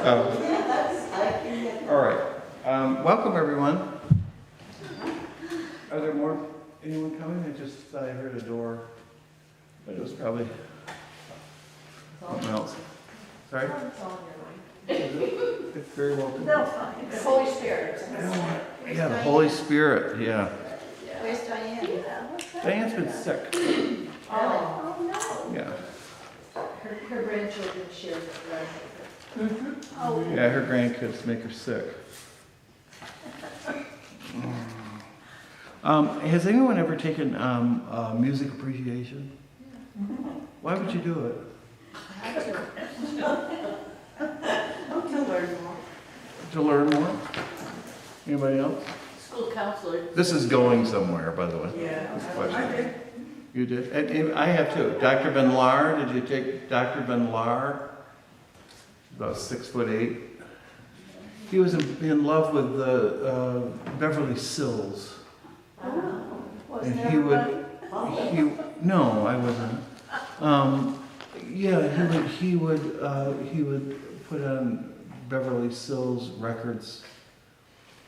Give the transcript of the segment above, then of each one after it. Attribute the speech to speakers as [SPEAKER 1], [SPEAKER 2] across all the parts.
[SPEAKER 1] All right. Welcome, everyone. Are there anyone coming? I heard a door, but it was probably something else. Sorry? It's very welcome.
[SPEAKER 2] No, fine.
[SPEAKER 3] The Holy Spirit.
[SPEAKER 1] Yeah, the Holy Spirit, yeah.
[SPEAKER 3] Where's Diane?
[SPEAKER 1] Diane's been sick.
[SPEAKER 3] Oh,
[SPEAKER 2] no.
[SPEAKER 1] Yeah.
[SPEAKER 3] her grandchildren share the right.
[SPEAKER 2] Oh,
[SPEAKER 1] Yeah, her grandkids make her sick. Has anyone ever taken music appreciation? Why would you do it?
[SPEAKER 3] To learn more.
[SPEAKER 1] To learn more? Anybody else?
[SPEAKER 3] School counselor.
[SPEAKER 1] This is going somewhere, by the way.
[SPEAKER 3] Yeah.
[SPEAKER 1] This question. You did? And I have too. Dr. Ben Lyall, did you take Dr. Ben Lyall? About 6'8". He was in love with Beverly Sills. And he would, no, I wasn't. Yeah, he would put on Beverly Sills records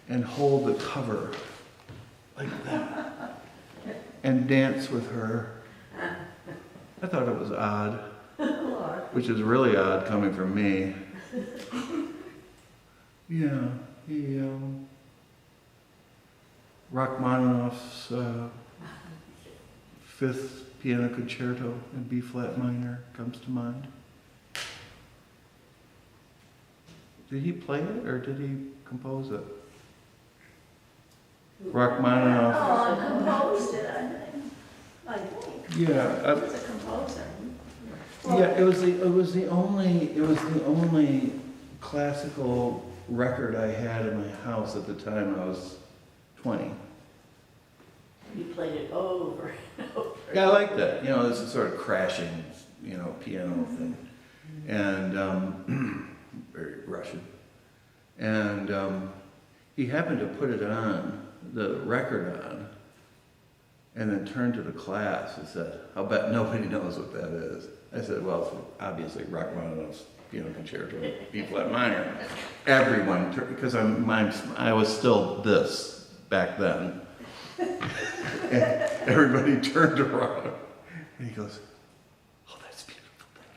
[SPEAKER 1] and hold the cover like that and dance with her. I thought it was odd, which is really odd coming from me. Yeah, he, Rachmaninoff's Fifth Piano Concerto in B flat minor comes to mind. Did he play it or did he compose it? Rachmaninoff.
[SPEAKER 2] Oh, composed it, I think.
[SPEAKER 1] Yeah,
[SPEAKER 2] He was a composer.
[SPEAKER 1] yeah. It was the only classical record I had in my house at the time. I was 20.
[SPEAKER 3] You played it over and over.
[SPEAKER 1] Yeah, I like that. You know, this is sort of crashing, piano thing, and very Russian. And he happened to put it on, the record on, and then turned to the class and said, "I'll bet nobody knows what that is." I said, "Well, it's obviously Rachmaninoff's Piano Concerto, B flat minor." Everyone, because I was still this back then. And everybody turned around, and he goes, "Oh, that's beautiful, thank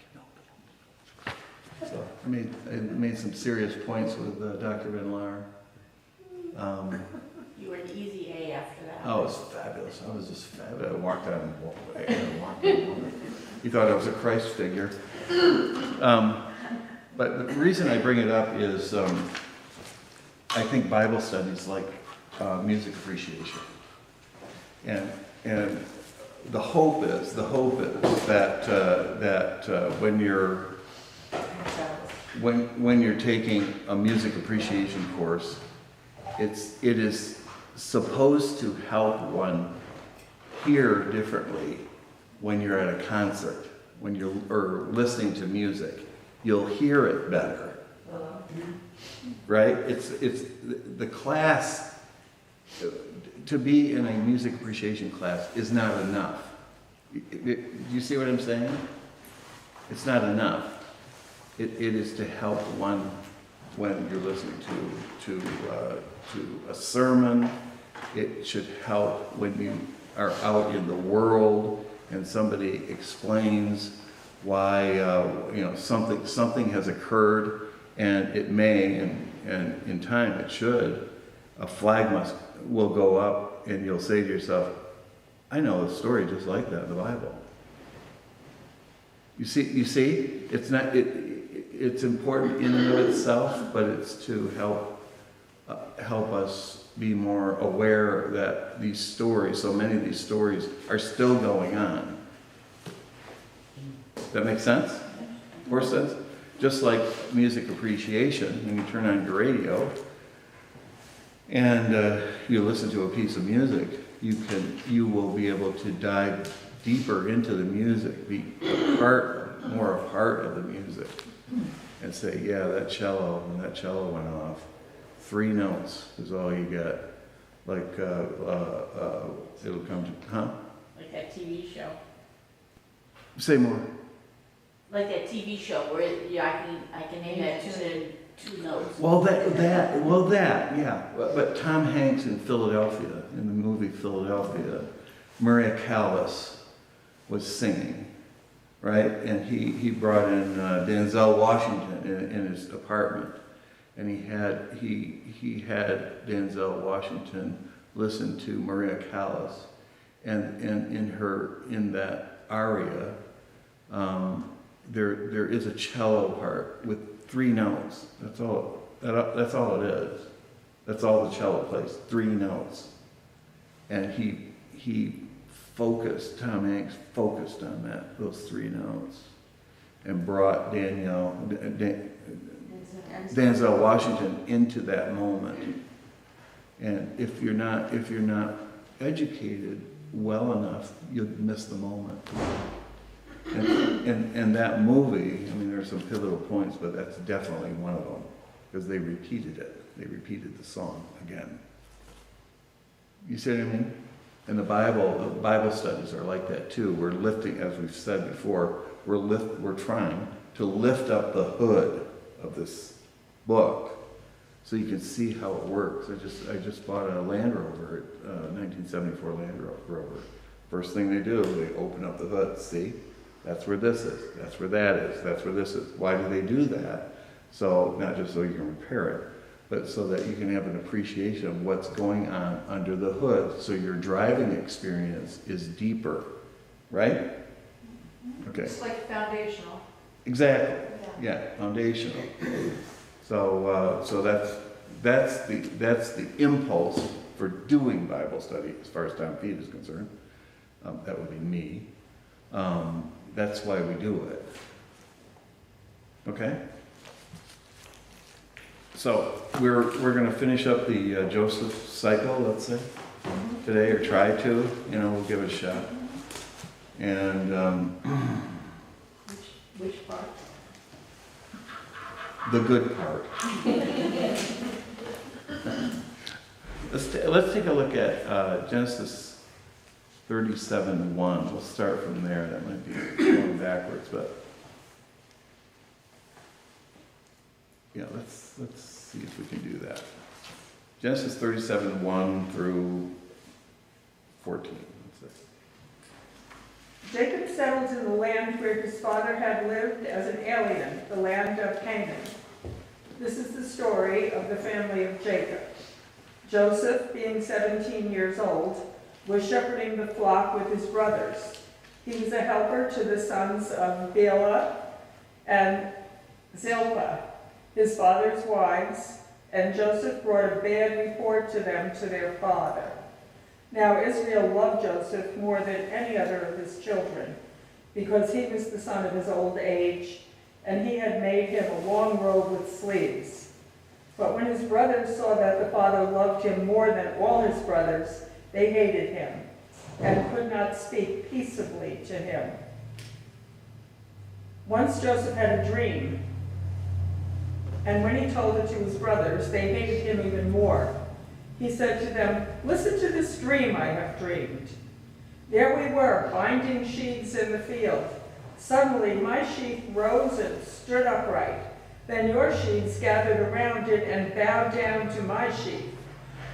[SPEAKER 1] you." So I made some serious points with Dr. Ben Lyall.
[SPEAKER 3] You were an easy A after that.
[SPEAKER 1] Oh, it was fabulous. I was just fabulous. I walked out and walked away. He thought I was a Christ figure. But the reason I bring it up is I think Bible studies like music appreciation. And the hope is that when you're taking a music appreciation course, it is supposed to help one hear differently when you're at a concert, or listening to music. You'll hear it better, right? It's the class. To be in a music appreciation class is not enough. Do you see what I'm saying? It's not enough. It is to help one when you're listening to a sermon. It should help when you are out in the world and somebody explains why something has occurred, and it may, and in time it should. A flag will go up, and you'll say to yourself, "I know a story just like that in the Bible." You see, it's not. It's important in and of itself, but it's to help us be more aware that these stories, so many of these stories, are still going on. Does that make sense? More sense? Just like music appreciation, when you turn on your radio and you listen to a piece of music, you will be able to dive deeper into the music, be more a part of the music, and say, "Yeah, when that cello went off, 3 notes is all you get." Like it'll come to, huh?
[SPEAKER 3] Like that TV show.
[SPEAKER 1] Say more.
[SPEAKER 3] Like that TV show where I can name that
[SPEAKER 1] Yeah. But Tom Hanks in Philadelphia, in the movie Philadelphia, Maria Callas was singing, right? And he brought in Denzel Washington in his apartment, and he had Denzel Washington listen to Maria Callas, and in that aria, there is a cello part with 3 notes. That's all it is. That's all the cello plays, 3 notes. And Tom Hanks focused on those 3 notes, and brought Denzel Washington into that moment. And if you're not educated well enough, you'll miss the moment. And that movie, I mean, there's some pivotal points, but that's definitely one of them, because they repeated it. They repeated the song again. You see what I mean? And the Bible studies are like that too. We're lifting, as we've said before, we're trying to lift up the hood of this book so you can see how it works. I just bought a Land Rover, 1974 Land Rover. First thing they do, they open up the hood. See, that's where this is. That's where that is. That's where this is. Why do they do that? So not just so you can repair it, but so that you can have an appreciation of what's going on under the hood. So your driving experience is deeper, right? Okay.
[SPEAKER 4] It's like foundational.
[SPEAKER 1] Exactly. Yeah, foundational. So that's the impulse for doing Bible study as far as Tom Feed is concerned. That would be me. That's why we do it. Okay? So we're going to finish up the Joseph cycle, let's say, today, or try to. We'll give it a shot. And
[SPEAKER 3] Which part?
[SPEAKER 1] the good part. Let's take a look at Genesis 37:1. We'll start from there. That might be going backwards, but yeah, let's see if we can do that. Genesis 37:1 through 14. Let's see.
[SPEAKER 5] Jacob settled in the land where his father had lived as an alien, the land of Canaan. This is the story of the family of Jacob. Joseph, being 17 years old, was shepherding the flock with his brothers. He was a helper to the sons of Bilhah and Zilpah, his father's wives, and Joseph brought a bad report to them to their father. Now Israel loved Joseph more than any other of his children, because he was the son of his old age, and he had made him a long robe with sleeves. But when his brothers saw that the father loved him more than all his brothers, they hated him, and could not speak peaceably to him. Once Joseph had a dream, and when he told it to his brothers, they hated him even more. He said to them, "Listen to this dream I have dreamed. There we were, binding sheaves in the field. Suddenly my sheaf rose and stood upright. Then your sheaves gathered around it and bowed down to my sheaf."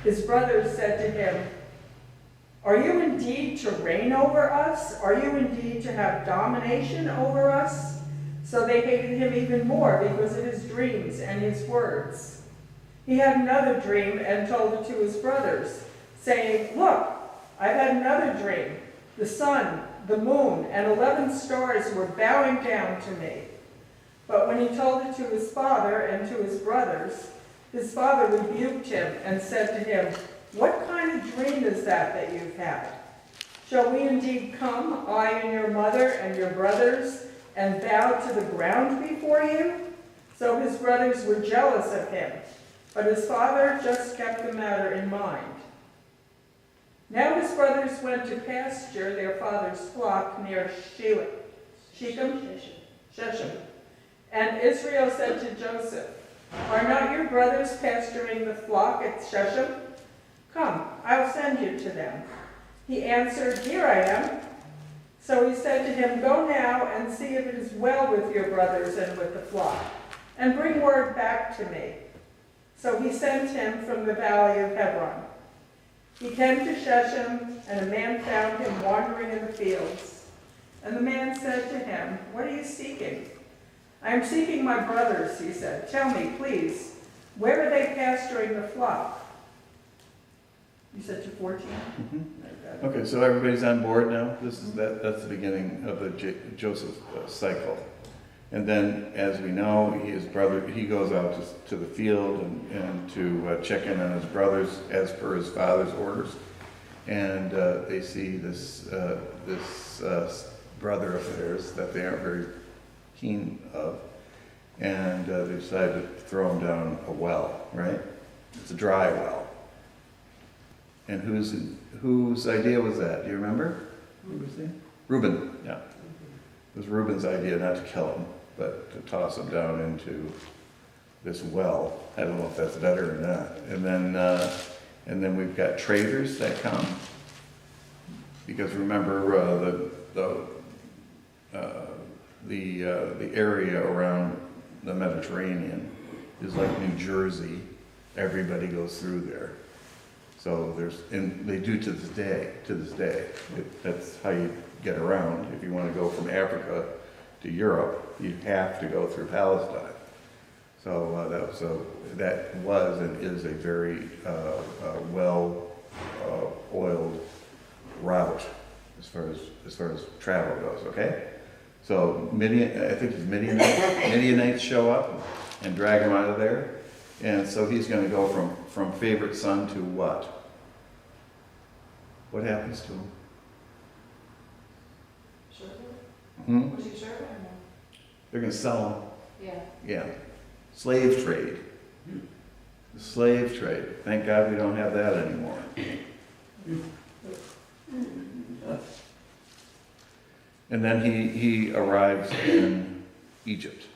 [SPEAKER 5] His brothers said to him, "Are you indeed to reign over us? Are you indeed to have domination over us?" So they hated him even more because of his dreams and his words. He had another dream and told it to his brothers, saying, "Look, I've had another dream. The sun, the moon, and 11 stars were bowing down to me." But when he told it to his father and to his brothers, his father rebuked him and said to him, "What kind of dream is that you've had? Shall we indeed come, I and your mother and your brothers, and bow to the ground before you?" So his brothers were jealous of him, but his father just kept the matter in mind. Now his brothers went to pasture their father's flock near Shechem. And Israel said to Joseph, "Are not your brothers pasturing the flock at Shechem? Come, I'll send you to them." He answered, "Here I am." So he said to him, "Go now and see if it is well with your brothers and with the flock, and bring word back to me." So he sent him from the valley of Hebron. He came to Shechem, and a man found him wandering in the fields. And the man said to him, "What are you seeking?" "I am seeking my brothers," he said. "Tell me, please, where are they pasturing the flock?" You said to 14?
[SPEAKER 1] Mhm. Okay, so everybody's on board now? That's the beginning of the Joseph cycle. And then, as we know, he goes out to the field and to check in on his brothers as per his father's orders. And they see this brother of theirs that they aren't very keen of. And they decide to throw him down a well, right? It's a dry well. And whose idea was that? Do you remember? Who was it? Reuben, yeah. It was Reuben's idea not to kill him, but to toss him down into this well. I don't know if that's better or not. And then we've got traders that come, because remember the area around the Mediterranean is like New Jersey. Everybody goes through there. So and they do to this day. That's how you get around. If you want to go from Africa to Europe, you have to go through Palestine. So that was and is a very well oiled route as far as travel goes. Okay, so I think it's Midianites show up and drag him out of there, and so he's going to go from favorite son to what? What happens to him?
[SPEAKER 3] Servant? Was he servant or no?
[SPEAKER 1] They're going to sell him.
[SPEAKER 3] Yeah.
[SPEAKER 1] Yeah. Slave trade. The slave trade. Thank God we don't have that anymore. And then he arrives in Egypt.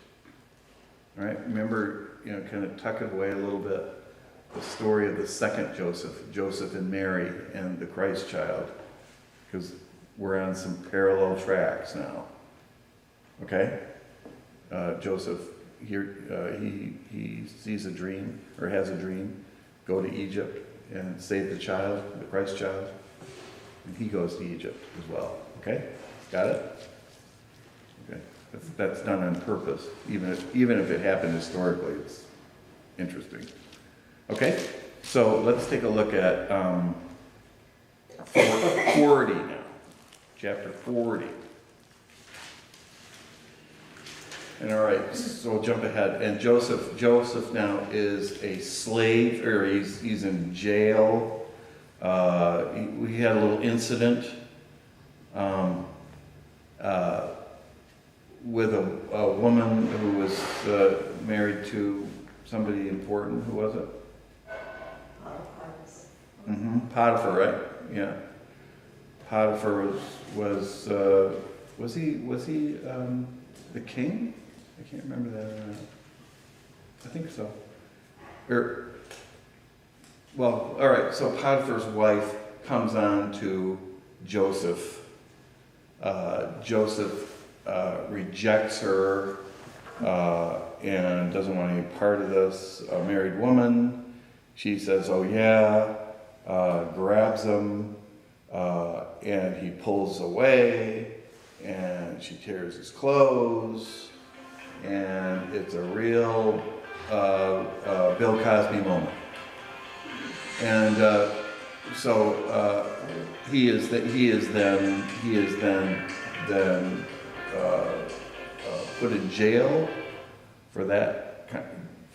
[SPEAKER 1] All right? Remember, kind of tuck it away a little bit, the story of the second Joseph and Mary and the Christ child, because we're on some parallel tracks now. Okay? Joseph here, he sees a dream, or has a dream, go to Egypt and save the child, the Christ child, and he goes to Egypt as well. Okay? Got it? Okay. That's done on purpose. Even if it happened historically, it's interesting. Okay? So let's take a look at 40 now. Chapter 40. And all right, so we'll jump ahead. And Joseph now is a slave, or he's in jail. We had a little incident with a woman who was married to somebody important. Who was it? Potiphar, right? Yeah. Potiphar was he the king? I can't remember that. I think so. Well, all right. So Potiphar's wife comes on to Joseph. Joseph rejects her and doesn't want any part of this. A married woman. She says, "Oh yeah," grabs him, and he pulls away, and she tears his clothes, and it's a real Bill Cosby moment. And so he is then put in jail for that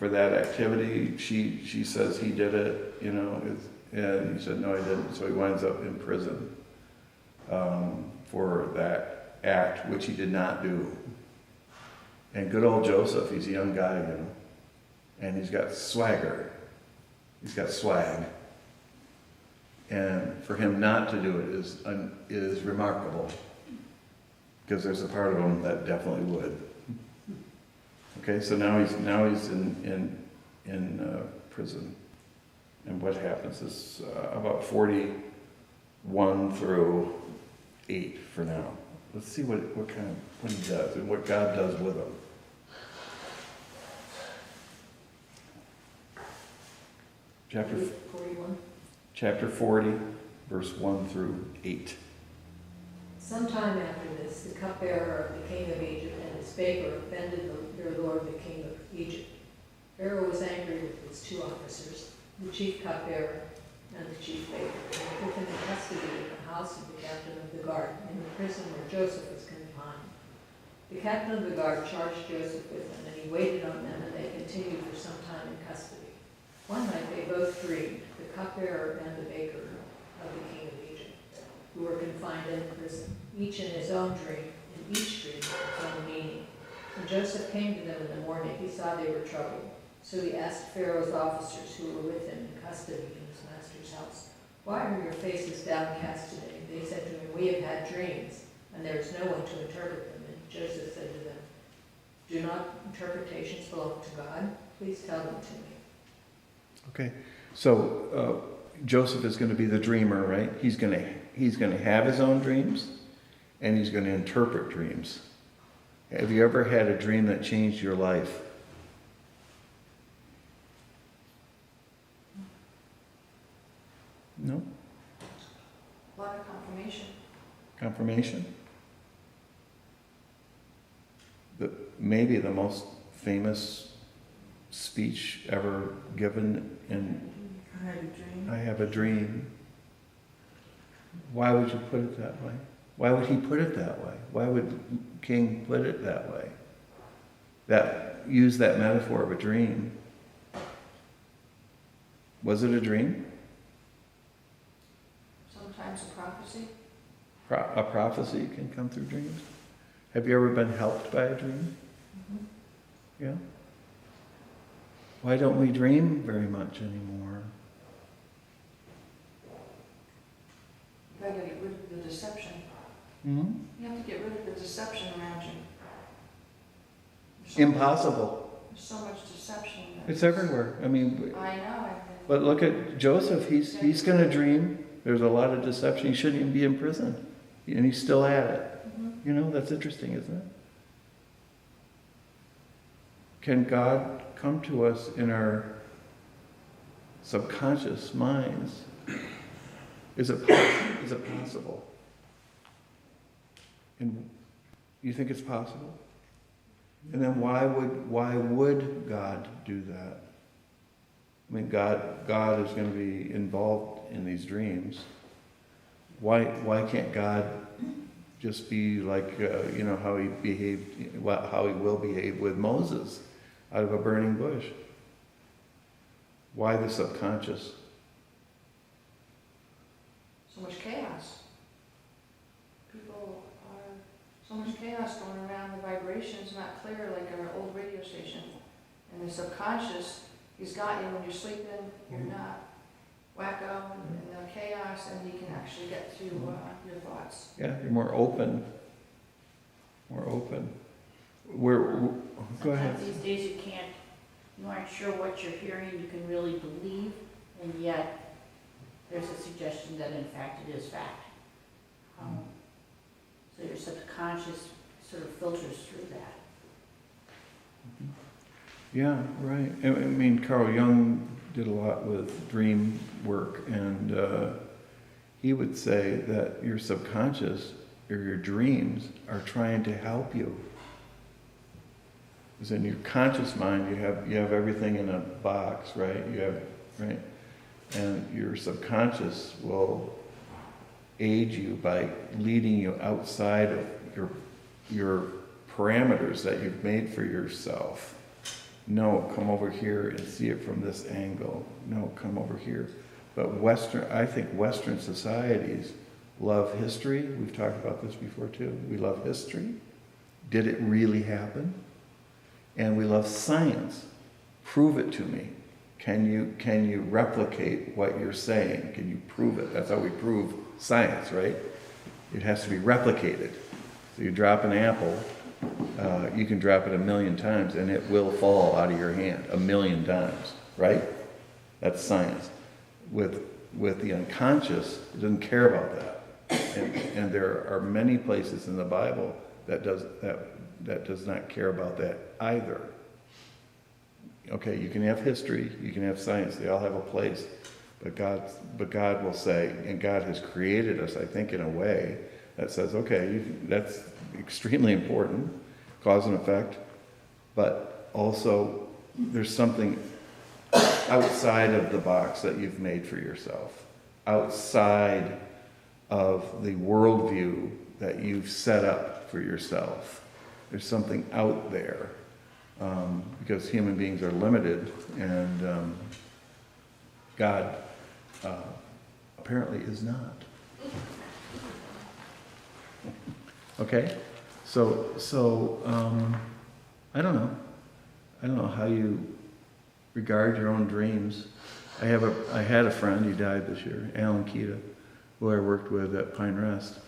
[SPEAKER 1] activity. She says he did it, and he said no, I didn't. So he winds up in prison for that act, which he did not do. And good old Joseph, he's a young guy, and he's got swagger. He's got swag. And for him not to do it is remarkable, because there's a part of him that definitely would. Okay, so now he's in prison, and what happens is about 41 through 8 for now. Let's see what he does and what God does with him. chapter
[SPEAKER 3] 41.
[SPEAKER 1] chapter 40, verse 1 through 8.
[SPEAKER 4] Sometime after this, the cupbearer of the king of Egypt and his baker offended their lord the king of Egypt. Pharaoh was angry with his two officers, the chief cupbearer and the chief baker, and put them in custody in the house of the captain of the guard, in the prison where Joseph was confined. The captain of the guard charged Joseph with them, and he waited on them, and they continued for some time in custody. One night they both dreamed, the cupbearer and the baker of the king of Egypt, who were confined in prison, each in his own dream, and each dream had its own meaning. When Joseph came to them in the morning, he saw they were troubled. So he asked Pharaoh's officers who were with him in custody in his master's house, "Why are your faces downcast today?" They said to him, "We have had dreams, and there is no one to interpret them." And Joseph said to them, "Do not interpretations belong to God? Please tell them to me."
[SPEAKER 1] Okay, so Joseph is going to be the dreamer, right? He's going to have his own dreams, and he's going to interpret dreams. Have you ever had a dream that changed your life? No?
[SPEAKER 6] A lot of confirmation.
[SPEAKER 1] Confirmation? Maybe the most famous speech ever given in
[SPEAKER 5] I had a dream.
[SPEAKER 1] I Have a Dream. Why would you put it that way? Why would he put it that way? Why would King put it that way? Use that metaphor of a dream. Was it a dream?
[SPEAKER 6] Sometimes a prophecy.
[SPEAKER 1] A prophecy can come through dreams. Have you ever been helped by a dream?
[SPEAKER 6] Mm-hmm.
[SPEAKER 1] Yeah. Why don't we dream very much anymore?
[SPEAKER 6] You gotta get rid of the deception.
[SPEAKER 1] Hmm?
[SPEAKER 6] You have to get rid of the deception around you.
[SPEAKER 1] Impossible.
[SPEAKER 6] There's so much deception.
[SPEAKER 1] It's everywhere. I mean,
[SPEAKER 6] I know.
[SPEAKER 1] but look at Joseph. He's going to dream. There's a lot of deception. He shouldn't even be in prison, and he's still at it.
[SPEAKER 6] Mm-hmm.
[SPEAKER 1] You know, that's interesting, isn't it? Can God come to us in our subconscious minds? Is it possible? And you think it's possible? And then why would God do that? I mean, God is going to be involved in these dreams. Why can't God just be like how he behaved, how he will behave with Moses out of a burning bush? Why the subconscious?
[SPEAKER 6] So much chaos. People are so much chaos going around. The vibration's not clear like an old radio station. And the subconscious, he's got you when you're sleeping. You're not wacko and the chaos, and he can actually get to your thoughts.
[SPEAKER 1] Yeah, you're more open. More open. Go ahead.
[SPEAKER 3] Sometimes these days you aren't sure what you're hearing, you can really believe, and yet there's a suggestion that in fact it is fact. So your subconscious sort of filters through that.
[SPEAKER 1] Yeah, right. I mean, Carl Jung did a lot with dream work, and he would say that your subconscious or your dreams are trying to help you. Because in your conscious mind, you have everything in a box, right? Right? And your subconscious will aid you by leading you outside of your parameters that you've made for yourself. No, come over here and see it from this angle. No, come over here. But I think Western societies love history. We've talked about this before too. We love history. Did it really happen? And we love science. Prove it to me. Can you replicate what you're saying? Can you prove it? That's how we prove science, right? It has to be replicated. So you drop an apple, you can drop it 1,000,000 times and it will fall out of your hand 1,000,000 times, right? That's science. With the unconscious, it doesn't care about that. And there are many places in the Bible that does not care about that either. okay, you can have history, you can have science, they all have a place. But God will say, and God has created us, I think, in a way that says, okay, that's extremely important, cause and effect, but also there's something outside of the box that you've made for yourself, outside of the worldview that you've set up for yourself. There's something out there, because human beings are limited, and God apparently is not. Okay, so I don't know how you regard your own dreams. I had a friend, he died this year, Alan Keita, who I worked with at Pine Rest.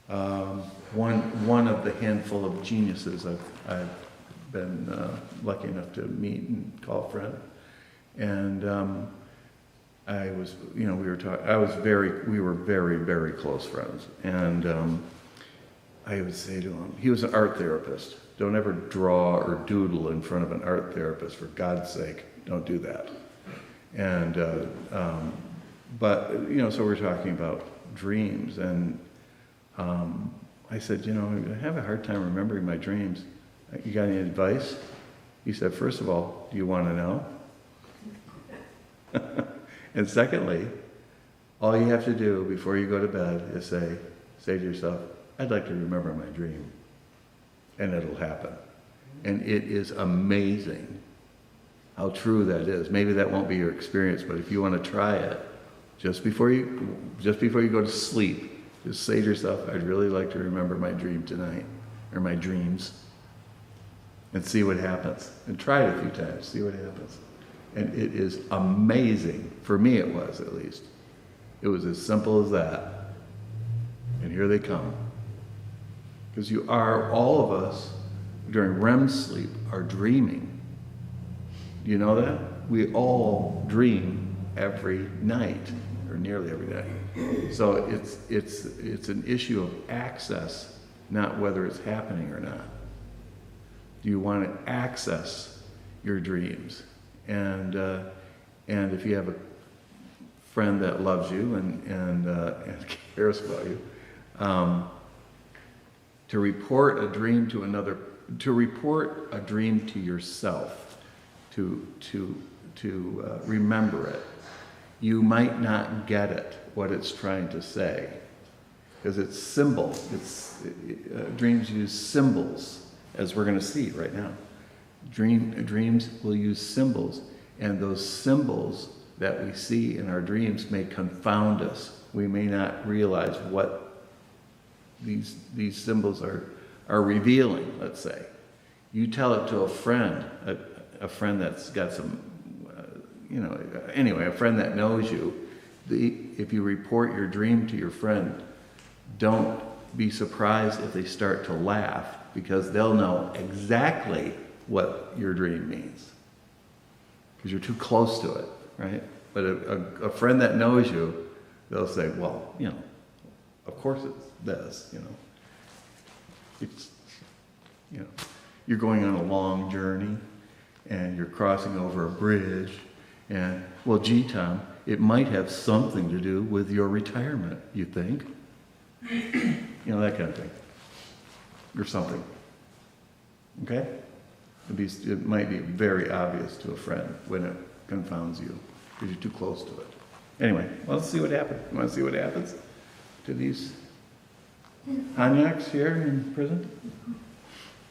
[SPEAKER 1] One of the handful of geniuses I've been lucky enough to meet and call a friend. And I was, we were we were very, very close friends. And I would say to him, he was an art therapist. Don't ever draw or doodle in front of an art therapist, for God's sake. Don't do that. And, but, so we're talking about dreams. And I said, I have a hard time remembering my dreams. You got any advice? He said, first of all, do you want to know? And secondly, all you have to do before you go to bed is say to yourself, I'd like to remember my dream. And it'll happen. And it is amazing how true that is. Maybe that won't be your experience, but if you want to try it, just before you go to sleep, just say to yourself, I'd really like to remember my dream tonight, or my dreams, and see what happens. And try it a few times, see what happens. And it is amazing. For me it was, at least. It was as simple as that. And here they come. Because all of us, during REM sleep, are dreaming. Do you know that? We all dream every night, or nearly every night. So it's an issue of access, not whether it's happening or not. Do you want to access your dreams? And if you have a friend that loves you and cares about you, to report a dream to another, to report a dream to yourself, to remember it. You might not get it, what it's trying to say, because it's symbol. Dreams use symbols, as we're going to see right now. Dreams will use symbols, and those symbols that we see in our dreams may confound us. We may not realize what these symbols are revealing, let's say. You tell it to a friend that's got some, anyway, a friend that knows you. If you report your dream to your friend, don't be surprised if they start to laugh, because they'll know exactly what your dream means, because you're too close to it, right? But a friend that knows you, they'll say, well, of course it's this, It's, you're going on a long journey, and you're crossing over a bridge, and, well, gee, Tom, it might have something to do with your retirement, you think? That kind of thing. Or something. Okay? It might be very obvious to a friend when it confounds you, because you're too close to it. Anyway, let's see what happens. You want to see what happens to these Anyaks here in prison?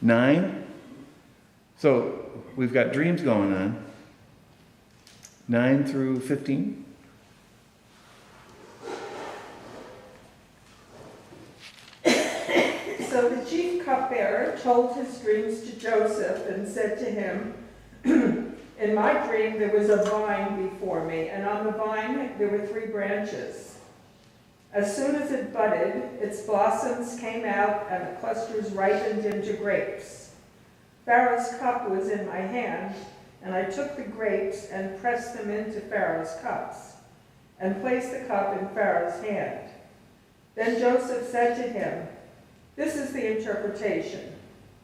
[SPEAKER 1] 9. So we've got dreams going on. 9 through 15.
[SPEAKER 5] So the chief cupbearer told his dreams to Joseph and said to him, in my dream there was a vine before me, and on the vine there were 3 branches. As soon as it budded, its blossoms came out and the clusters ripened into grapes. Pharaoh's cup was in my hand, and I took the grapes and pressed them into Pharaoh's cups, and placed the cup in Pharaoh's hand. Then Joseph said to him, this is the interpretation.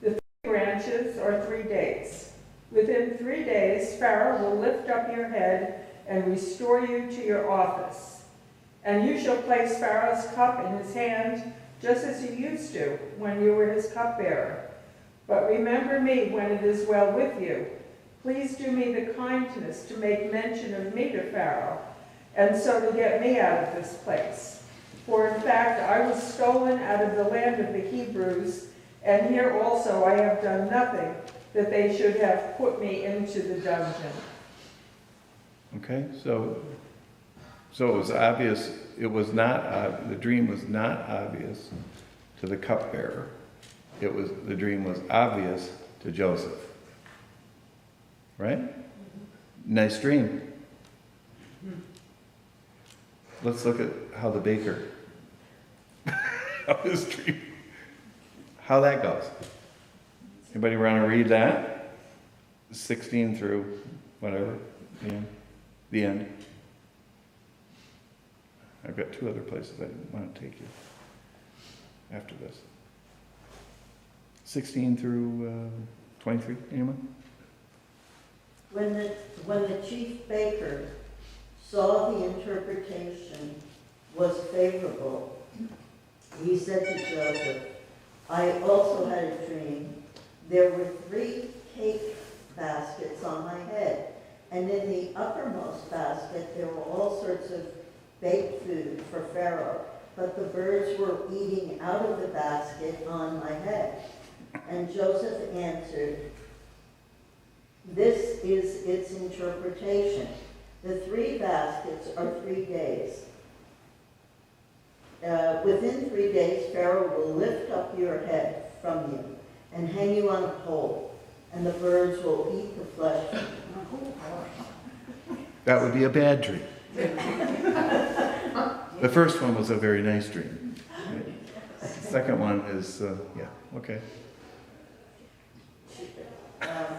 [SPEAKER 5] The 3 branches are 3 days. Within 3 days, Pharaoh will lift up your head and restore you to your office. And you shall place Pharaoh's cup in his hand, just as you used to when you were his cupbearer. But remember me when it is well with you. Please do me the kindness to make mention of me to Pharaoh, and so to get me out of this place. For in fact, I was stolen out of the land of the Hebrews, and here also I have done nothing that they should have put me into the dungeon.
[SPEAKER 1] Okay, so it was obvious, it was not, the dream was not obvious to the cupbearer. The dream was obvious to Joseph. Right? Nice dream. Let's look at how the baker, how his dream, how that goes. Anybody want to read that? 16 through whatever, the end. I've got 2 other places I want to take you after this. 16 through 23, anyone?
[SPEAKER 2] When the chief baker saw the interpretation was favorable, he said to Joseph, I also had a dream. There were 3 cake baskets on my head, and in the uppermost basket there were all sorts of baked food for Pharaoh, but the birds were eating out of the basket on my head. And Joseph answered, this is its interpretation. The 3 baskets are 3 days. Within 3 days, Pharaoh will lift up your head from you and hang you on a pole, and the birds will eat the flesh.
[SPEAKER 1] That would be a bad dream. The first one was a very nice dream. The second one is, okay.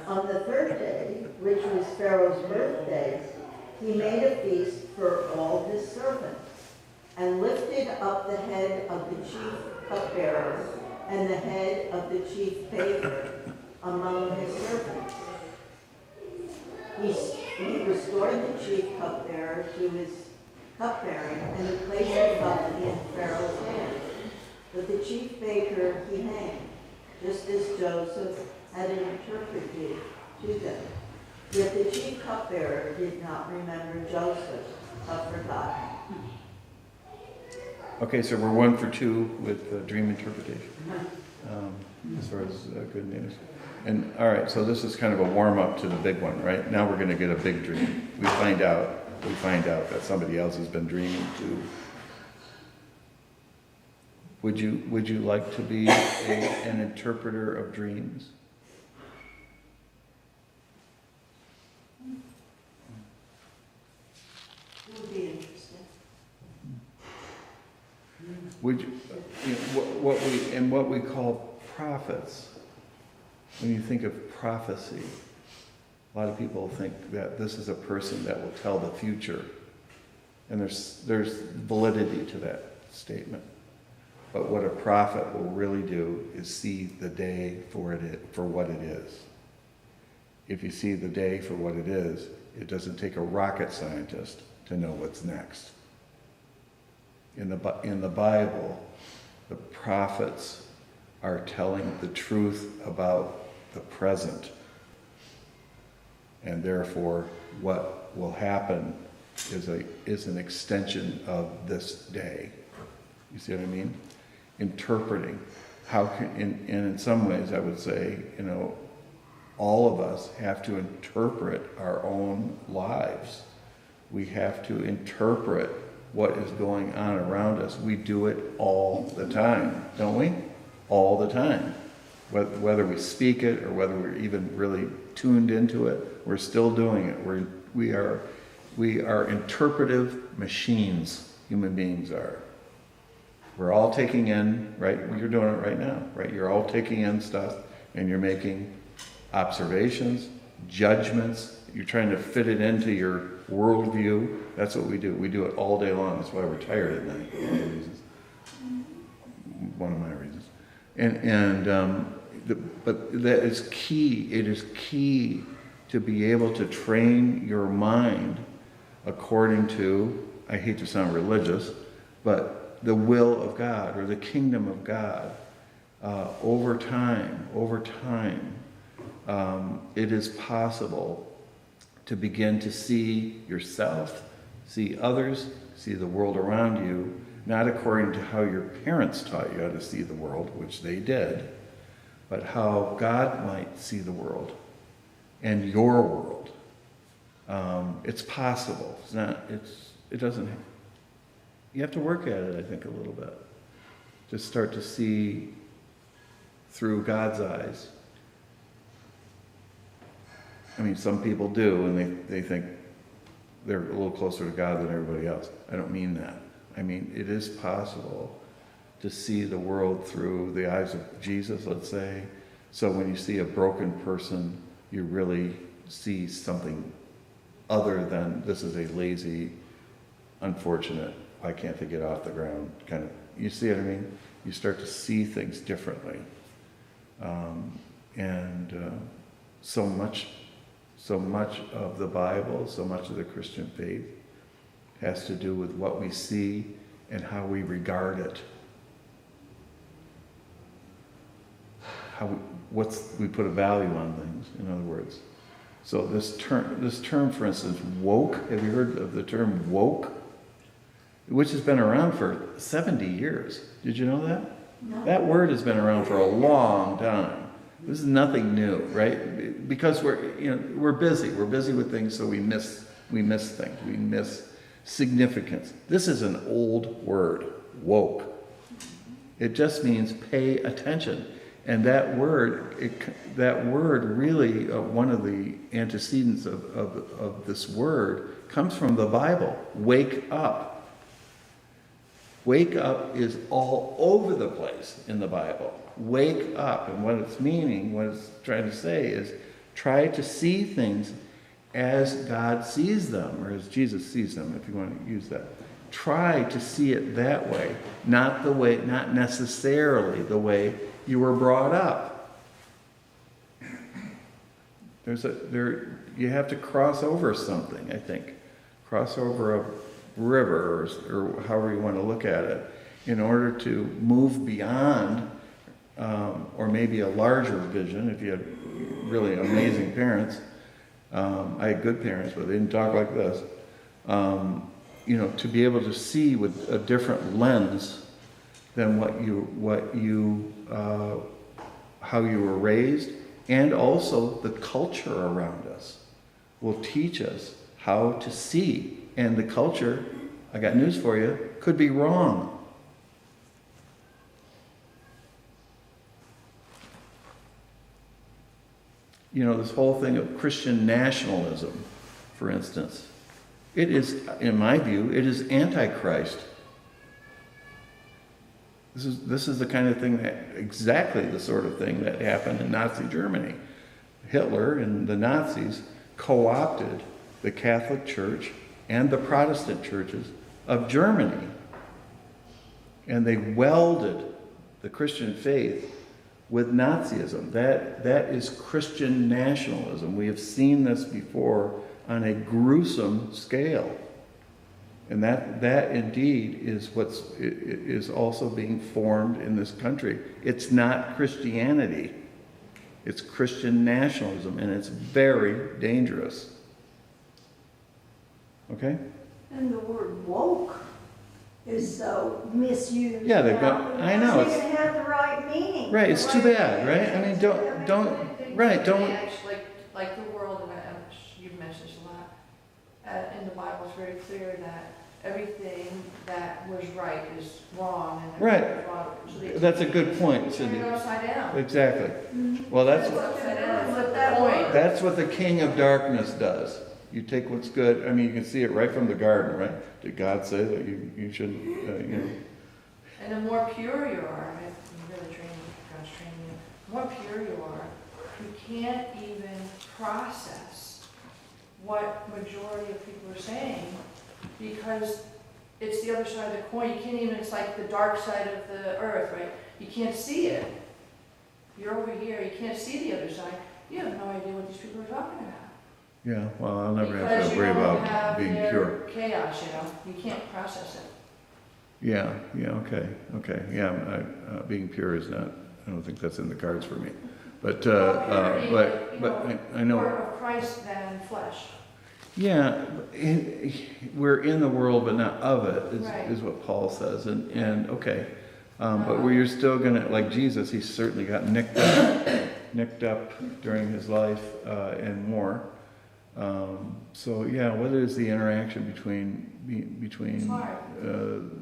[SPEAKER 2] On the 3rd day, which was Pharaoh's birthday, he made a feast for all his servants, and lifted up the head of the chief cupbearer and the head of the chief baker among his servants. He restored the chief cupbearer to his cupbearing, and he placed the cup in Pharaoh's hand. But the chief baker he hanged, just as Joseph had interpreted to them. Yet the chief cupbearer did not remember Joseph, but forgot him.
[SPEAKER 1] Okay, so we're 1 for 2 with dream interpretation, as far as good news. And all right, so this is kind of a warm-up to the big one, right? Now we're going to get a big dream. We find out that somebody else has been dreaming too. Would you like to be an interpreter of dreams?
[SPEAKER 2] It would be interesting.
[SPEAKER 1] Would you, what we call prophets, when you think of prophecy, a lot of people think that this is a person that will tell the future, and there's validity to that statement. But what a prophet will really do is see the day for what it is. If you see the day for what it is, it doesn't take a rocket scientist to know what's next. In the Bible, the prophets are telling the truth about the present. And therefore, what will happen is an extension of this day. You see what I mean? Interpreting. In some ways, I would say, all of us have to interpret our own lives. We have to interpret what is going on around us. We do it all the time, don't we? All the time. Whether we speak it or whether we're even really tuned into it, we're still doing it. We are interpretive machines, human beings are. We're all taking in, right? You're doing it right now, right? You're all taking in stuff and you're making observations, judgments. You're trying to fit it into your worldview. That's what we do. We do it all day long. That's why we're tired at night. One of my reasons. But that is key. It is key to be able to train your mind according to, I hate to sound religious, but the will of God or the kingdom of God. Over time, it is possible to begin to see yourself, see others, see the world around you, not according to how your parents taught you how to see the world, which they did, but how God might see the world and your world. It's possible. It's not, it doesn't, you have to work at it, I think, a little bit. To start to see through God's eyes. I mean, some people do, and they think they're a little closer to God than everybody else. I don't mean that. I mean, it is possible to see the world through the eyes of Jesus, let's say. So when you see a broken person, you really see something other than this is a lazy, unfortunate, why can't they get off the ground kind of, you see what I mean? You start to see things differently. So much of the Bible, so much of the Christian faith has to do with what we see and how we regard it. We put a value on things, in other words. So this term, for instance, woke, have you heard of the term woke? Which has been around for 70 years. Did you know that?
[SPEAKER 2] No.
[SPEAKER 1] That word has been around for a long time. This is nothing new, right? Because we're busy. We're busy with things, so we miss things. We miss significance. This is an old word, woke. It just means pay attention. And that word really, one of the antecedents of this word comes from the Bible. Wake up. Wake up is all over the place in the Bible. Wake up. And what it's trying to say is try to see things as God sees them, or as Jesus sees them, if you want to use that. Try to see it that way, not necessarily the way you were brought up. You have to cross over something, I think. Cross over a river, or however you want to look at it, in order to move beyond, or maybe a larger vision, if you had really amazing parents. I had good parents, but they didn't talk like this. To be able to see with a different lens than how you were raised, and also the culture around us will teach us how to see. And the culture, I got news for you, could be wrong. This whole thing of Christian nationalism, for instance, it is, in my view, it is antichrist. This is the kind of thing exactly the sort of thing that happened in Nazi Germany. Hitler and the Nazis co-opted the Catholic Church and the Protestant churches of Germany. And they welded the Christian faith with Nazism. That is Christian nationalism. We have seen this before on a gruesome scale. And that indeed is is also being formed in this country. It's not Christianity. It's Christian nationalism, and it's very dangerous. Okay?
[SPEAKER 2] And the word woke is so misused.
[SPEAKER 1] Yeah, they've got,
[SPEAKER 2] now.
[SPEAKER 1] I know.
[SPEAKER 2] It doesn't even have the right meaning.
[SPEAKER 1] Right, it's too bad, right? I mean, don't.
[SPEAKER 6] Actually, like the world, and you've mentioned this a lot, in the Bible it's very clear that everything that was right is wrong, and everything was wrong. So
[SPEAKER 1] That's a good point,
[SPEAKER 6] turn
[SPEAKER 1] Cindy.
[SPEAKER 6] it upside down.
[SPEAKER 1] Exactly.
[SPEAKER 2] Mm-hmm.
[SPEAKER 1] Well,
[SPEAKER 6] Turn it upside down and flip the coin.
[SPEAKER 1] that's what the king of darkness does. You take what's good. I mean, you can see it right from the garden, right? Did God say that you shouldn't,
[SPEAKER 6] And the more pure you are, God's training you, the more pure you are, you can't even process what majority of people are saying, because it's the other side of the coin. You can't even, it's like the dark side of the earth, right? You can't see it. You're over here, you can't see the other side. You have no idea what these people are talking about.
[SPEAKER 1] Yeah, well, I'll never have
[SPEAKER 6] Because
[SPEAKER 1] to
[SPEAKER 6] you
[SPEAKER 1] worry
[SPEAKER 6] don't
[SPEAKER 1] about
[SPEAKER 6] have
[SPEAKER 1] being
[SPEAKER 6] their
[SPEAKER 1] pure.
[SPEAKER 6] chaos, you can't process it.
[SPEAKER 1] Yeah, okay, yeah, being pure is not, I don't think that's in the cards for me. But,
[SPEAKER 6] Well, purity,
[SPEAKER 1] but I know.
[SPEAKER 6] More of Christ than flesh.
[SPEAKER 1] Yeah, we're in the world, but not of it,
[SPEAKER 6] Right.
[SPEAKER 1] is what Paul says, and okay. But where you're still gonna, like Jesus, he certainly got nicked up during his life, and more. So yeah, what is the interaction between
[SPEAKER 6] It's hard.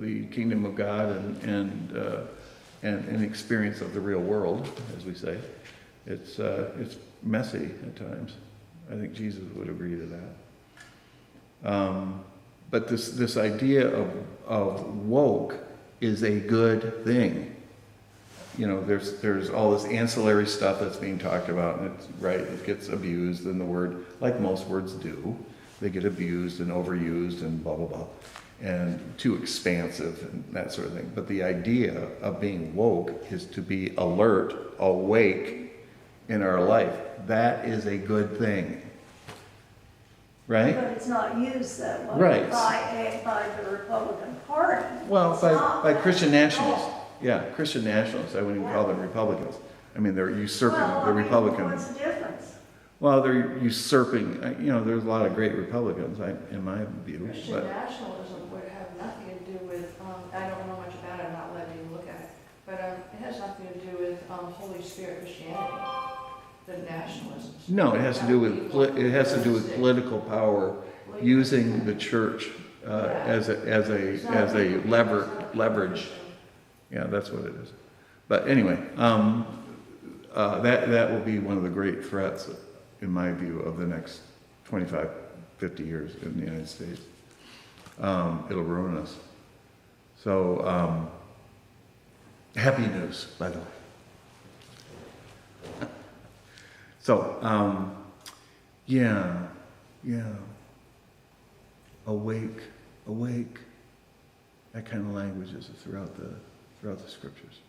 [SPEAKER 1] the kingdom of God and an experience of the real world, as we say? It's messy at times. I think Jesus would agree to that. But this idea of woke is a good thing. You know, there's all this ancillary stuff that's being talked about, and it's right, it gets abused, and the word, like most words do, they get abused and overused and blah, blah, blah, and too expansive and that sort of thing. But the idea of being woke is to be alert, awake in our life. That is a good thing. Right?
[SPEAKER 7] But it's not used that way
[SPEAKER 1] Right.
[SPEAKER 7] by the Republican Party.
[SPEAKER 1] Well,
[SPEAKER 7] It's not
[SPEAKER 1] by
[SPEAKER 7] that
[SPEAKER 1] Christian
[SPEAKER 7] at
[SPEAKER 1] nationalists.
[SPEAKER 7] all.
[SPEAKER 1] Yeah, Christian nationalists. I wouldn't even call them Republicans. I mean, they're usurping
[SPEAKER 7] Well,
[SPEAKER 1] the
[SPEAKER 7] I mean,
[SPEAKER 1] Republican.
[SPEAKER 7] what's the difference?
[SPEAKER 1] Well, they're usurping. You know, there's a lot of great Republicans, in my view.
[SPEAKER 6] Christian
[SPEAKER 1] But
[SPEAKER 6] nationalism would have nothing to do with, I don't know much about it, I'm not letting you look at it, but it has nothing to do with Holy Spirit Christianity, the nationalism.
[SPEAKER 1] no, it has to do with political power, using the church as a leverage. Yeah, that's what it is. But anyway, that will be one of the great threats, in my view, of the next 25, 50 years in the United States. It'll ruin us. So, happy news, by the way. So, yeah. Awake. That kind of language is throughout the scriptures.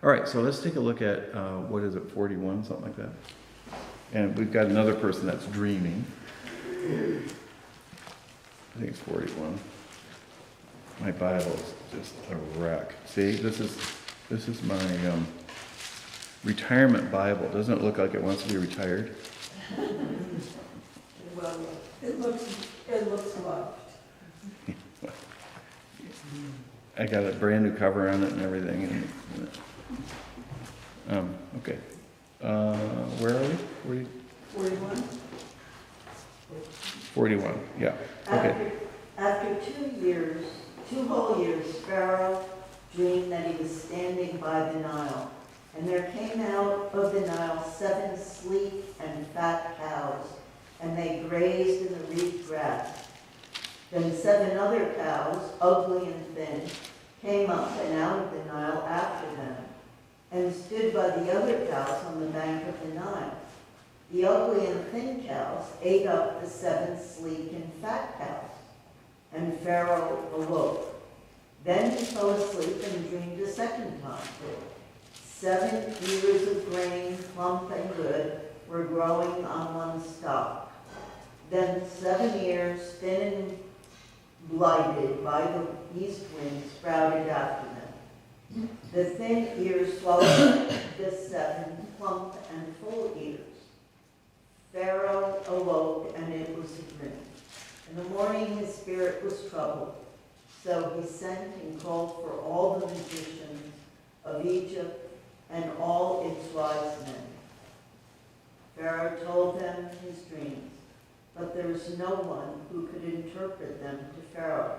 [SPEAKER 1] All right, so let's take a look at, what is it, 41, something like that. And we've got another person that's dreaming. I think it's 41. My Bible is just a wreck. See, this is my retirement Bible. Doesn't it look like it wants to be retired?
[SPEAKER 2] Well, it looks loved.
[SPEAKER 1] I got a brand new cover on it and everything. Okay. Where are we?
[SPEAKER 2] 41?
[SPEAKER 1] 41, yeah. Okay.
[SPEAKER 2] After 2 whole years, Pharaoh dreamed that he was standing by the Nile, and there came out of the Nile 7 sleek and fat cows, and they grazed in the reed grass. Then 7 other cows, ugly and thin, came up and out of the Nile after them, and stood by the other cows on the bank of the Nile. The ugly and thin cows ate up the 7 sleek and fat cows, and Pharaoh awoke. Then he fell asleep and dreamed a second time. 7 ears of grain, plump and good, were growing on one stalk. Then 7 ears, thin and blighted by the east wind, sprouted after them. The thin ears swallowed the 7 plump and full ears. Pharaoh awoke, and it was a dream. In the morning his spirit was troubled, so he sent and called for all the magicians of Egypt and all its wise men. Pharaoh told them his dreams, but there was no one who could interpret them to Pharaoh.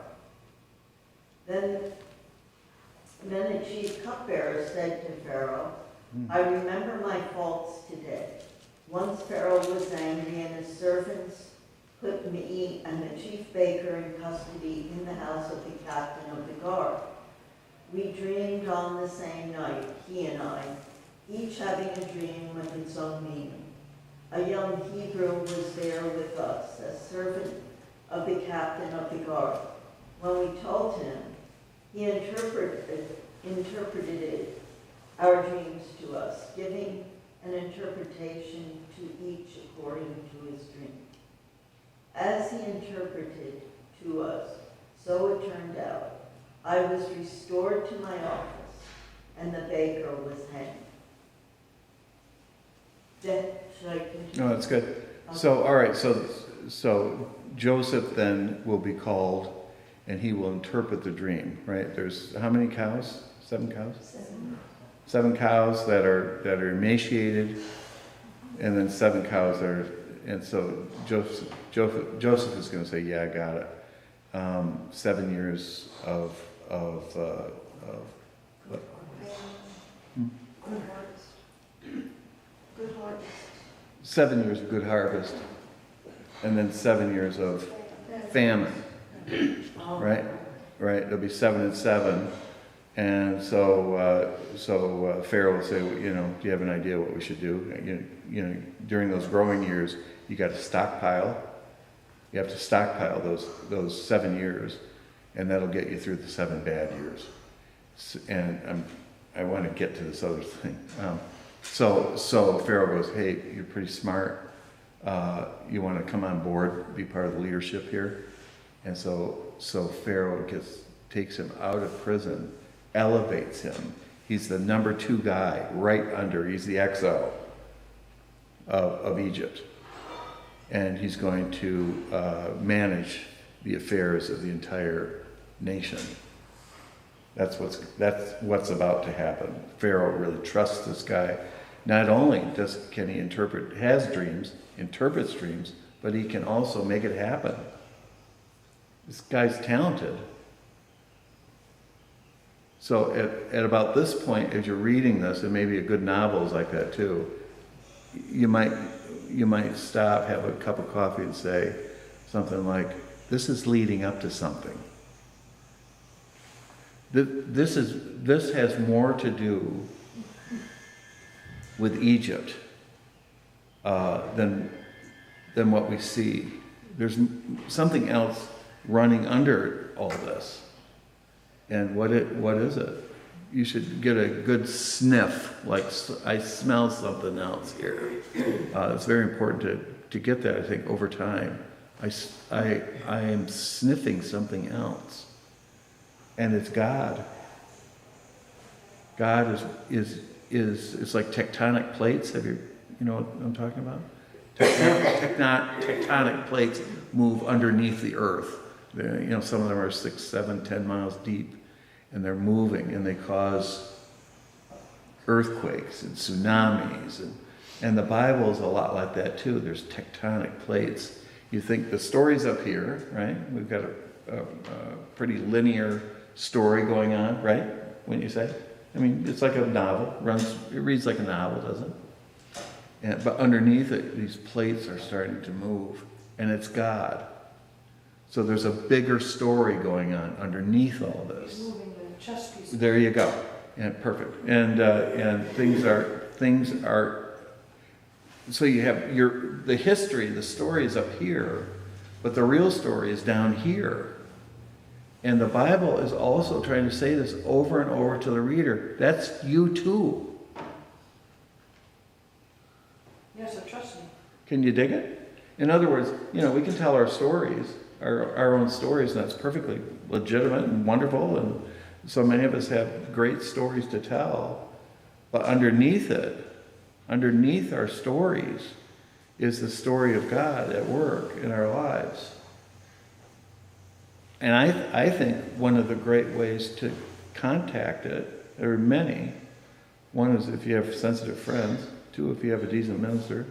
[SPEAKER 2] Then the chief cupbearer said to Pharaoh, I remember my faults today. Once Pharaoh was angry, and his servants put me and the chief baker in custody in the house of the captain of the guard. We dreamed on the same night, he and I, each having a dream with its own meaning. A young Hebrew was there with us, a servant of the captain of the guard. When we told him, he interpreted our dreams to us, giving an interpretation to each according to his dream. As he interpreted to us, so it turned out. I was restored to my office, and the baker was hanged. Then, should I continue?
[SPEAKER 1] No, that's good. So, all right, so Joseph then will be called, and he will interpret the dream, right? There's how many cows? 7 cows? 7 cows that are emaciated, and then 7 cows that are, and so Joseph is going to say, yeah, I got it. 7 years of
[SPEAKER 7] Good harvest. Good harvest.
[SPEAKER 1] 7 years of good harvest, and then 7 years of famine, right? Right, there'll be 7 and 7, and so Pharaoh will say, you know, do you have an idea what we should do? You know, during those growing years, you got to stockpile. You have to stockpile those 7 years, and that'll get you through the 7 bad years. And I want to get to this other thing. So Pharaoh goes, hey, you're pretty smart. You want to come on board, be part of the leadership here? And so Pharaoh takes him out of prison, elevates him. He's the number 2 guy right under. He's the XO of Egypt. And he's going to manage the affairs of the entire nation. That's what's about to happen. Pharaoh really trusts this guy. Not only can he interprets dreams, but he can also make it happen. This guy's talented. So at about this point, as you're reading this, and maybe a good novel is like that too, you might stop, have a cup of coffee, and say something like, "This is leading up to something. This has more to do with Egypt than what we see. There's something else running under all this. And what is it? You should get a good sniff, like I smell something else here. It's very important to get that, I think, over time. I am sniffing something else. And it's God. God is it's like tectonic plates. You know what I'm talking about? Tectonic plates move underneath the earth. Some of them are 6, 7, 10 miles deep, and they're moving, and they cause earthquakes and tsunamis. And the Bible is a lot like that too. There's tectonic plates. You think the story's up here, right? We've got a pretty linear story going on, right? Wouldn't you say? I mean, it's like a novel. It reads like a novel, doesn't it? But underneath it, these plates are starting to move, and it's God. So there's a bigger story going on underneath all this.
[SPEAKER 6] Moving the chess piece.
[SPEAKER 1] There you go. Yeah, perfect. And things are. So you have the history, the story is up here, but the real story is down here. And the Bible is also trying to say this over and over to the reader. That's you too.
[SPEAKER 6] Yes, so trust me.
[SPEAKER 1] Can you dig it? In other words, we can tell our stories, our own stories, and that's perfectly legitimate and wonderful, and so many of us have great stories to tell. But underneath our stories, is the story of God at work in our lives. And I think one of the great ways to contact it, there are many. One is if you have sensitive friends. 2, if you have a decent minister.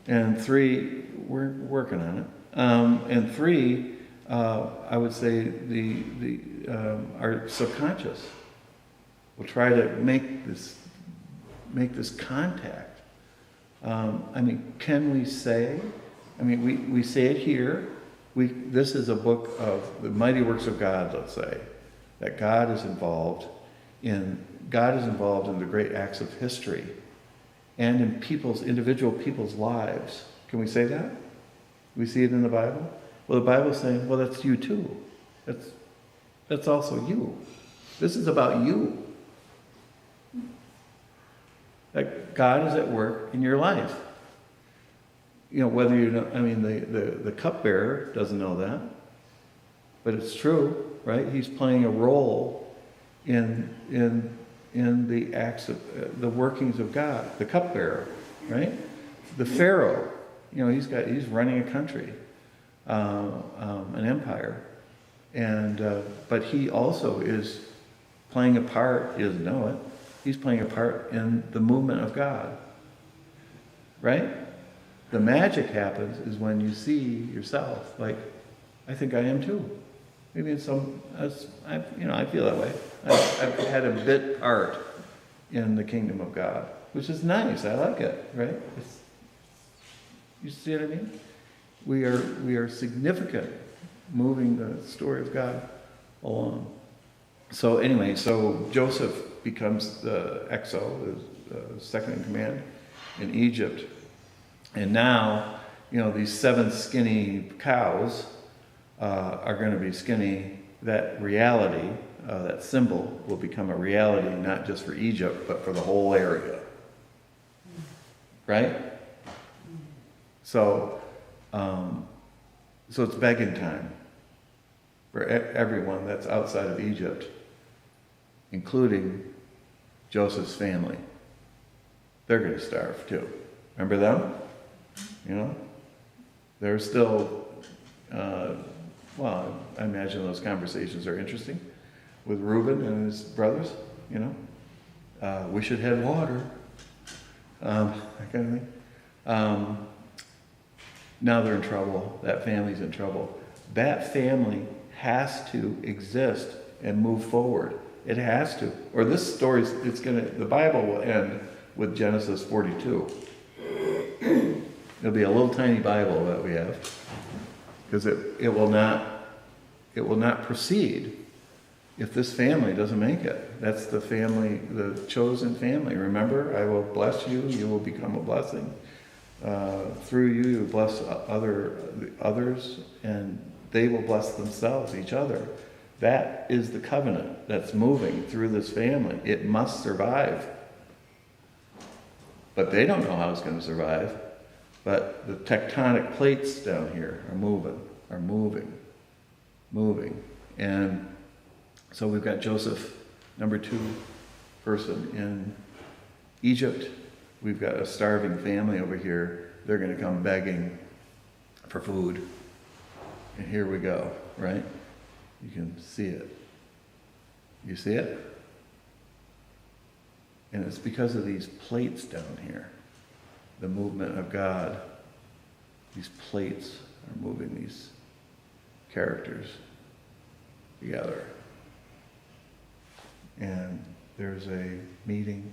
[SPEAKER 1] And 3, we're working on it. And 3, I would say our subconscious will try to make this contact. Can we say? We say it here. This is a book of the mighty works of God, let's say, that God is involved in the great acts of history and in individual people's lives. Can we say that? We see it in the Bible? Well, the Bible's saying, well, that's you too. That's also you. This is about you. That God is at work in your life. you know, whether you know, I mean, the cupbearer doesn't know that, but it's true, right? He's playing a role in the acts of, the workings of God, the cupbearer, right? The Pharaoh, you know, he's running a country, an empire, and but he also is playing a part. He doesn't know it. He's playing a part in the movement of God, right? The magic happens is when you see yourself like, I think I am too. Maybe in some, I feel that way. I've had a bit part in the kingdom of God, which is nice. I like it, right? You see what I mean? We are significant, moving the story of God along. So anyway, so Joseph becomes the exo, the second in command in Egypt. And now, you know, these 7 skinny cows are going to be skinny. That reality, that symbol, will become a reality not just for Egypt, but for the whole area. Right? So it's begging time for everyone that's outside of Egypt, including Joseph's family. They're going to starve too. Remember them? You know? They're still, well, I imagine those conversations are interesting with Reuben and his brothers, you know? We should head water. That kind of thing. Now they're in trouble. That family's in trouble. That family has to exist and move forward. It has to. Or this story's, the Bible will end with Genesis 42. It'll be a little tiny Bible that we have, because it will not proceed if this family doesn't make it. That's the family, the chosen family. Remember, I will bless you, you will become a blessing. Through you, you bless others, and they will bless themselves, each other. That is the covenant that's moving through this family. It must survive. But they don't know how it's going to survive. But the tectonic plates down here are moving. And so we've got Joseph, number 2 person in Egypt. We've got a starving family over here. They're going to come begging for food. And here we go, right? You can see it. You see it? And it's because of these plates down here. The movement of God. These plates are moving these characters together. And there's a meeting.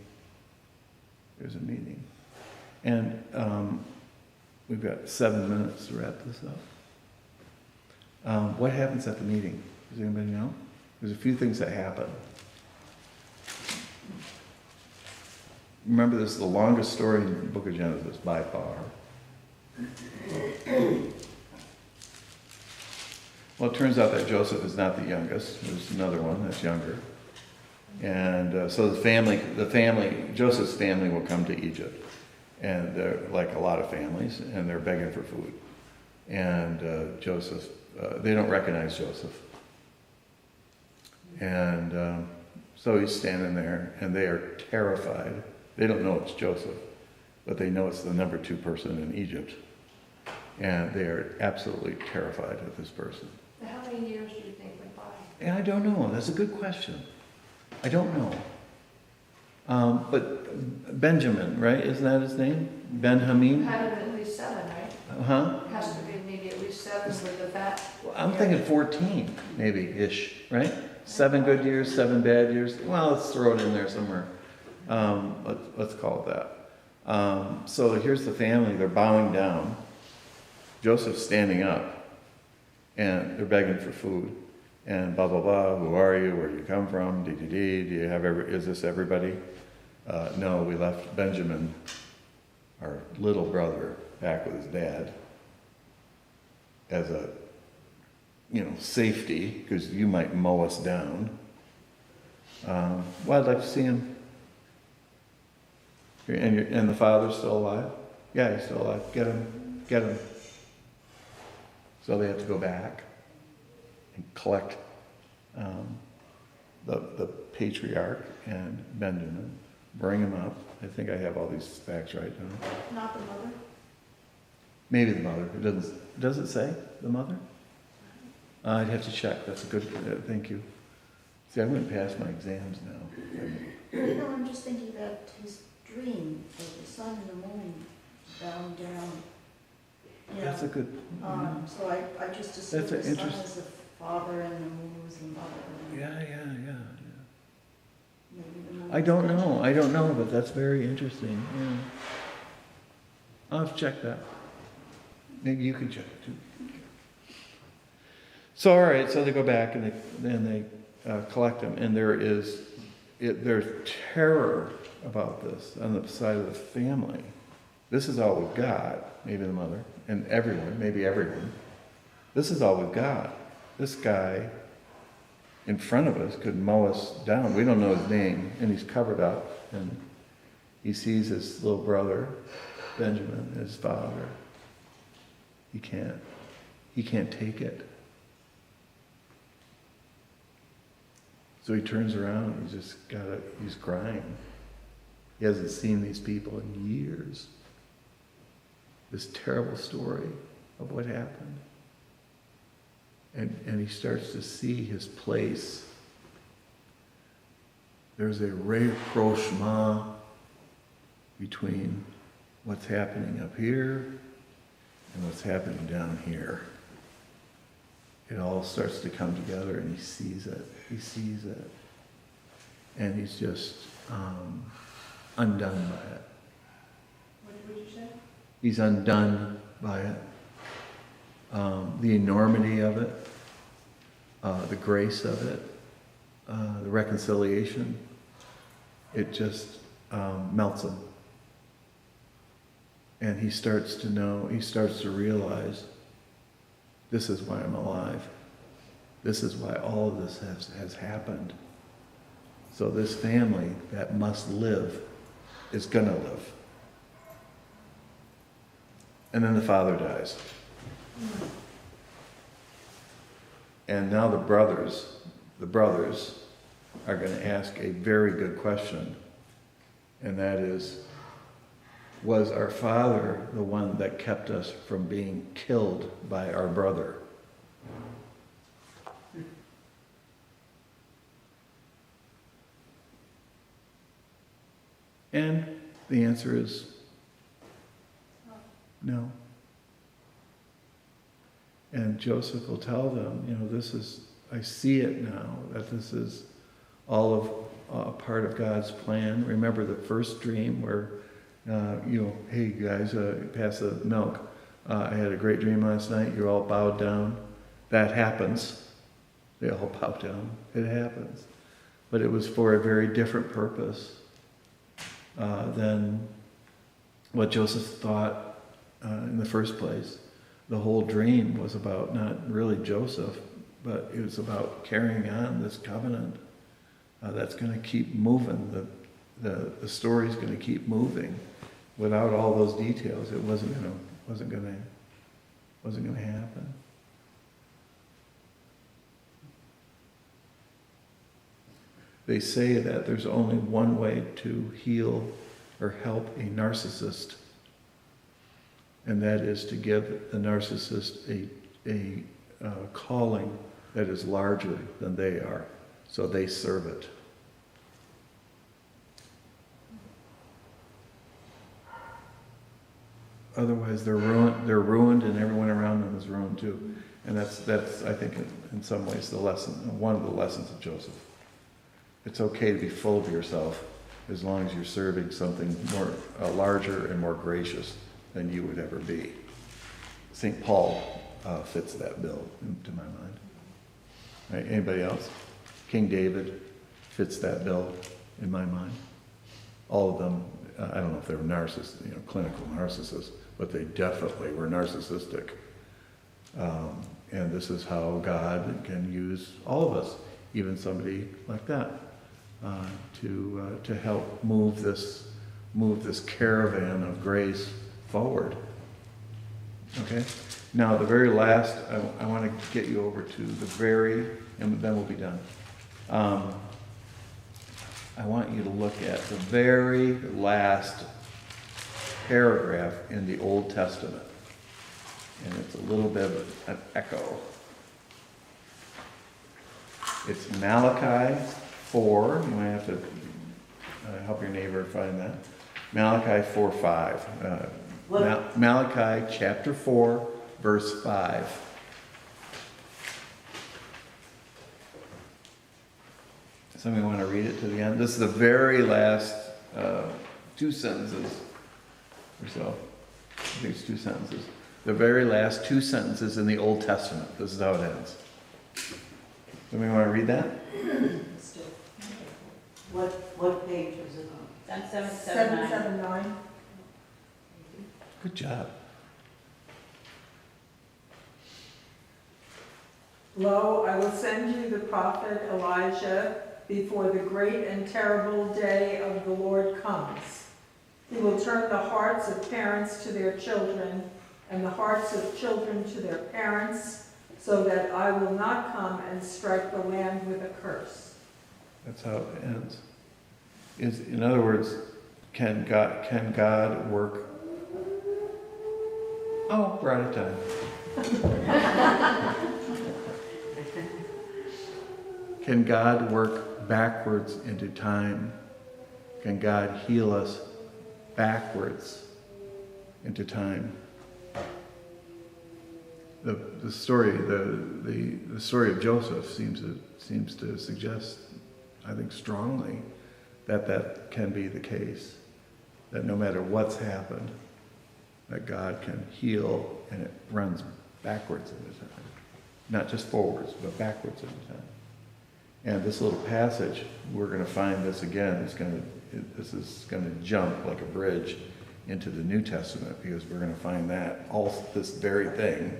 [SPEAKER 1] And we've got 7 minutes to wrap this up. What happens at the meeting? Does anybody know? There's a few things that happen. Remember, this is the longest story in the book of Genesis by far. Well, it turns out that Joseph is not the youngest. There's another one that's younger. And so Joseph's family will come to Egypt. And they're like a lot of families, and they're begging for food. And Joseph, they don't recognize Joseph. And so he's standing there, and they are terrified. They don't know it's Joseph, but they know it's the number 2 person in Egypt. And they are absolutely terrified of this person.
[SPEAKER 6] How many years do you think went by?
[SPEAKER 1] And I don't know. That's a good question. I don't know. But Benjamin, right? Isn't that his name? Ben-Hamim?
[SPEAKER 6] Had to be at least 7, right?
[SPEAKER 1] Huh?
[SPEAKER 6] Has to be maybe at least 7 with the fat.
[SPEAKER 1] Well, I'm thinking 14, maybe-ish, right? 7 good years, 7 bad years. Well, let's throw it in there somewhere. Let's call it that. So here's the family. They're bowing down. Joseph's standing up, and they're begging for food. And blah, blah, blah. Who are you? Where do you come from? Do you have is this everybody? No, we left Benjamin, our little brother, back with his dad as a, safety, because you might mow us down. Well, I'd like to see him. And the father's still alive? Yeah, he's still alive. Get him. get them. So they have to go back and collect the patriarch and Benjamin, bring him up. I think I have all these facts right, don't I?
[SPEAKER 3] Not the mother?
[SPEAKER 1] Maybe the mother. It does it say the mother? I'd have to check. That's a good, thank you. See, I went past my exams now.
[SPEAKER 3] No, I'm just thinking about his dream of the sun and the moon bowing down. You
[SPEAKER 1] That's
[SPEAKER 3] know,
[SPEAKER 1] a good point.
[SPEAKER 3] so I just assumed
[SPEAKER 1] That's an
[SPEAKER 3] the sun
[SPEAKER 1] interest-
[SPEAKER 3] is the father and the moon was the mother. and
[SPEAKER 1] Yeah.
[SPEAKER 3] maybe the moon
[SPEAKER 1] I
[SPEAKER 3] was
[SPEAKER 1] don't
[SPEAKER 3] Benjamin.
[SPEAKER 1] know. I don't know, but that's very interesting. Yeah. I'll have to check that. Maybe you can check it too. So all right, so they go back and they collect them, and there's terror about this on the side of the family. This is all we've got. Maybe the mother and everyone, maybe everyone. This is all we've got. This guy in front of us could mow us down. We don't know his name, and he's covered up, and he sees his little brother, Benjamin, his father. He can't take it. So he turns around, he's crying. He hasn't seen these people in years. This terrible story of what happened. And he starts to see his place. There's a rapprochement between what's happening up here and what's happening down here. It all starts to come together, and he sees it. And he's just undone by it.
[SPEAKER 6] What did you say?
[SPEAKER 1] He's undone by it. The enormity of it, the grace of it, the reconciliation, it just melts him. And he starts to realize, this is why I'm alive. This is why all of this has happened. So this family that must live is going to live. And then the father dies. And now the brothers are going to ask a very good question. And that is, was our father the one that kept us from being killed by our brother? And the answer is no. And Joseph will tell them, I see it now, that this is all of part of God's plan. Remember the first dream where, hey guys, pass the milk. I had a great dream last night. You all bowed down. That happens. They all bow down. It happens. But it was for a very different purpose than what Joseph thought in the first place. The whole dream was about not really Joseph, but it was about carrying on this covenant that's going to keep moving. The story's going to keep moving. Without all those details, it wasn't going to happen. They say that there's only one way to heal or help a narcissist, and that is to give the narcissist a calling that is larger than they are, so they serve it. Otherwise, they're ruined, and everyone around them is ruined too. And that's I think in some ways one of the lessons of Joseph. It's okay to be full of yourself as long as you're serving something more larger and more gracious than you would ever be. St. Paul fits that bill, to my mind. Right? Anybody else? King David fits that bill, in my mind. All of them, I don't know if they were narcissists, clinical narcissists, but they definitely were narcissistic. And this is how God can use all of us, even somebody like that, to help move this caravan of grace forward. Okay? Now, the very last, I want to get you over to the very, and then we'll be done. I want you to look at the very last paragraph in the Old Testament. And it's a little bit of an echo. It's Malachi 4. You might have to help your neighbor find that. Malachi 4:5.
[SPEAKER 2] What?
[SPEAKER 1] Malachi chapter 4, verse 5. Somebody want to read it to the end? This is the very last 2 sentences or so. I think it's 2 sentences. The very last 2 sentences in the Old Testament. This is how it ends. Somebody want to read that?
[SPEAKER 4] Let's do it.
[SPEAKER 2] What page is it on?
[SPEAKER 3] That's 779.
[SPEAKER 7] 779.
[SPEAKER 1] Good job.
[SPEAKER 5] Lo, I will send you the prophet Elijah before the great and terrible day of the Lord comes. He will turn the hearts of parents to their children and the hearts of children to their parents, so that I will not come and strike the land with a curse.
[SPEAKER 1] That's how it ends. In other words, can God work? Oh, we're out of time. Can God work backwards into time? Can God heal us backwards into time? The story of Joseph seems to suggest, I think strongly, that can be the case. That no matter what's happened, that God can heal, and it runs backwards into time. Not just forwards, but backwards into time. And this little passage, we're going to find this again. This is going to jump like a bridge into the New Testament, because we're going to find that this very thing